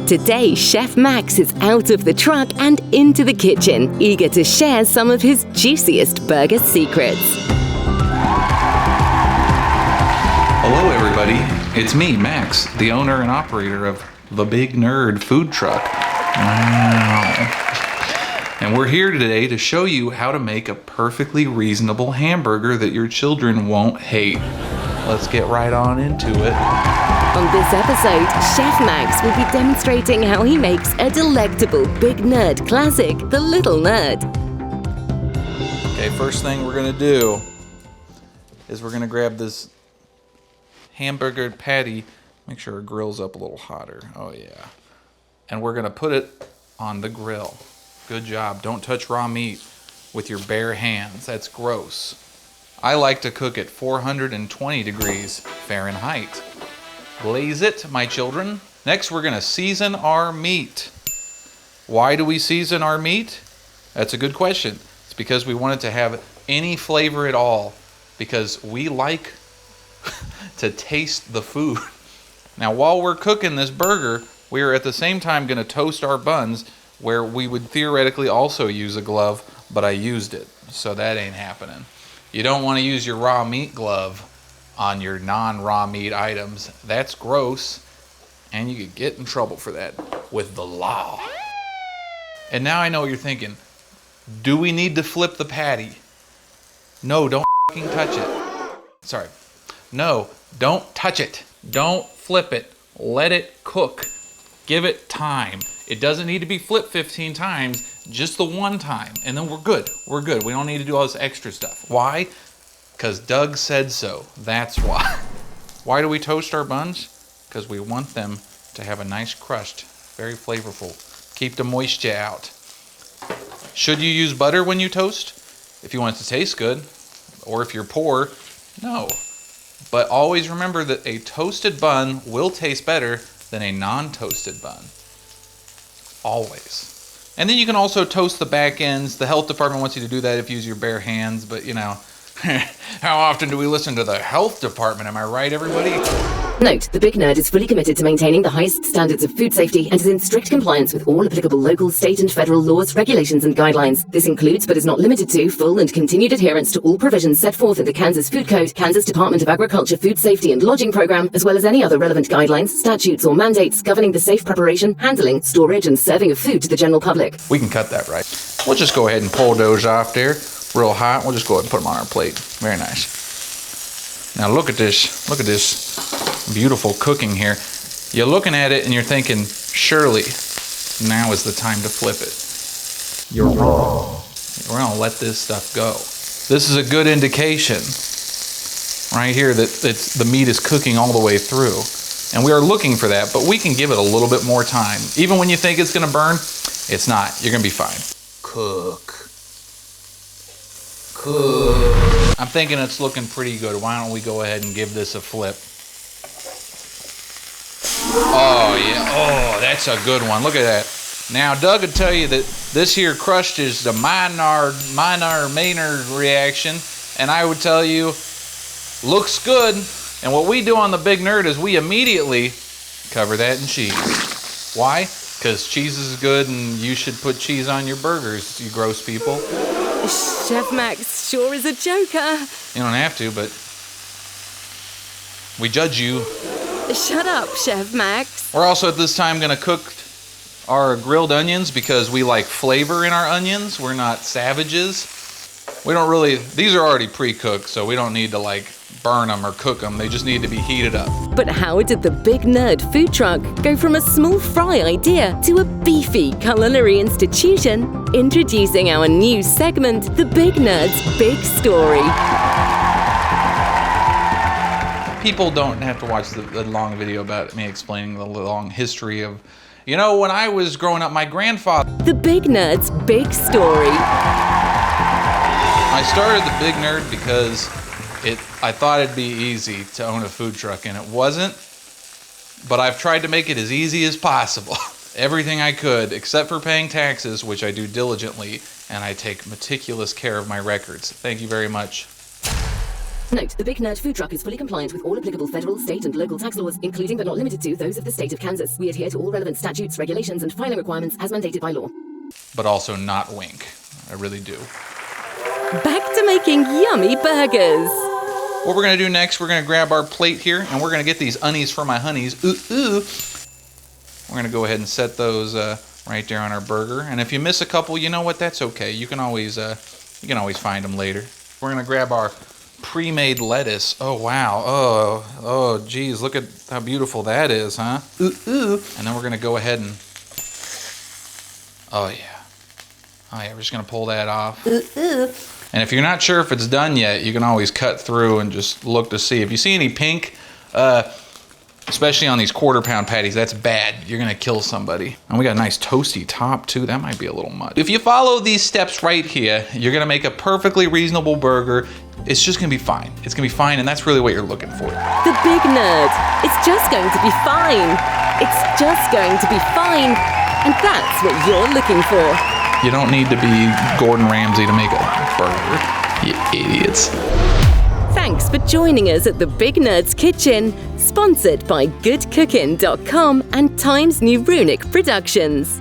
Today, Chef Max is out of the truck and into the kitchen, eager to share some of his juiciest burger secrets. Hello everybody, it's me, Max, the owner and operator of the Big Nerd food truck. Wow. And we're here today to show you how to make a perfectly reasonable hamburger that your children won't hate. Let's get right on into it. On this episode, Chef Max will be demonstrating how he makes a delectable Big Nerd classic, the Little Nerd. Okay, first thing we're gonna do is we're gonna grab this hamburger patty, make sure our grill's up a little hotter. Oh yeah. And we're gonna put it on the grill. Good job. Don't touch raw meat with your bare hands. That's gross. I like to cook at 420 degrees Fahrenheit. Glaze it, my children. Next, we're gonna season our meat. Why do we season our meat? That's a good question. It's because we want it to have any flavor at all, because we like to taste the food. Now, while we're cooking this burger, we are at the same time gonna toast our buns, where we would theoretically also use a glove, but I used it, so that ain't happening. You don't want to use your raw meat glove on your non-raw meat items. That's gross, and you could get in trouble for that with the law. And now I know what you're thinking. Do we need to flip the patty? No, don't fucking touch it. Sorry. No, don't touch it. Don't flip it. Let it cook. Give it time. It doesn't need to be flipped 15 times, just the one time, and then we're good. We're good. We don't need to do all this extra stuff. Why? Because Doug said so. That's why. Why do we toast our buns? Because we want them to have a nice crust, very flavorful. Keep the moisture out. Should you use butter when you toast? If you want it to taste good, or if you're poor, no. But always remember that a toasted bun will taste better than a non-toasted bun. Always. And then you can also toast the back ends. The health department wants you to do that if you use your bare hands, but you know, how often do we listen to the health department? Am I right, everybody? Note, the Big Nerd is fully committed to maintaining the highest standards of food safety and is in strict compliance with all applicable local, state and federal laws, regulations and guidelines. This includes, but is not limited to, full and continued adherence to all provisions set forth in the Kansas Food Code, Kansas Department of Agriculture Food Safety and Lodging Program, as well as any other relevant guidelines, statutes or mandates governing the safe preparation, handling, storage and serving of food to the general public. We can cut that right. We'll just go ahead and pull those off there. Real hot. We'll just go ahead and put them on our plate. Very nice. Now look at this. Look at this beautiful cooking here. You're looking at it and you're thinking, surely now is the time to flip it. You're wrong. We're gonna let this stuff go. This is a good indication right here that the meat is cooking all the way through. And we are looking for that, but we can give it a little bit more time. Even when you think it's gonna burn, it's not. You're gonna be fine. Cook. I'm thinking it's looking pretty good. Why don't we go ahead and give this a flip? Oh yeah, oh, that's a good one. Look at that. Now Doug would tell you that this here crust is the Maynard reaction, and I would tell you, looks good. And what we do on the Big Nerd is we immediately cover that in cheese. Why? Because cheese is good and you should put cheese on your burgers, you gross people. Chef Max sure is a joker. You don't have to, but we judge you. Shut up, Chef Max. We're also at this time going to cook our grilled onions because we like flavor in our onions. We're not savages. We don't really, these are already pre-cooked, so we don't need to like burn them or cook them. They just need to be heated up. But how did the Big Nerd food truck go from a small fry idea to a beefy culinary institution? Introducing our new segment, The Big Nerd's Big Story. People don't have to watch the long video about me explaining the long history of, you know, when I was growing up, my grandfather. The Big Nerd's Big Story. I started the Big Nerd because I thought it'd be easy to own a food truck, and it wasn't, but I've tried to make it as easy as possible. Everything I could, except for paying taxes, which I do diligently, and I take meticulous care of my records. Thank you very much. Note, the Big Nerd food truck is fully compliant with all applicable federal, state, and local tax laws, including but not limited to those of the state of Kansas. We adhere to all relevant statutes, regulations, and filing requirements as mandated by law. But also not wink. I really do. Back to making yummy burgers. What we're going to do next, we're going to grab our plate here, and we're going to get these unis for my honeys. Ooh. We're going to go ahead and set those right there on our burger. And if you miss a couple, you know what? That's okay. You can always find them later. We're going to grab our pre-made lettuce. Oh, wow. Oh, geez. Look at how beautiful that is, huh? Ooh. And then we're going to go ahead and... Oh, yeah. We're just going to pull that off. And if you're not sure if it's done yet, you can always cut through and just look to see. If you see any pink, especially on these quarter-pound patties, that's bad. You're going to kill somebody. And we got a nice toasty top, too. That might be a little much. If you follow these steps right here, you're going to make a perfectly reasonable burger. It's just going to be fine. It's going to be fine, and that's really what you're looking for. The Big Nerd. It's just going to be fine. It's just going to be fine. And that's what you're looking for. You don't need to be Gordon Ramsay to make a burger, you idiots. Thanks for joining us at the Big Nerd's Kitchen, sponsored by GoodCookin.com and Times New Runic Productions.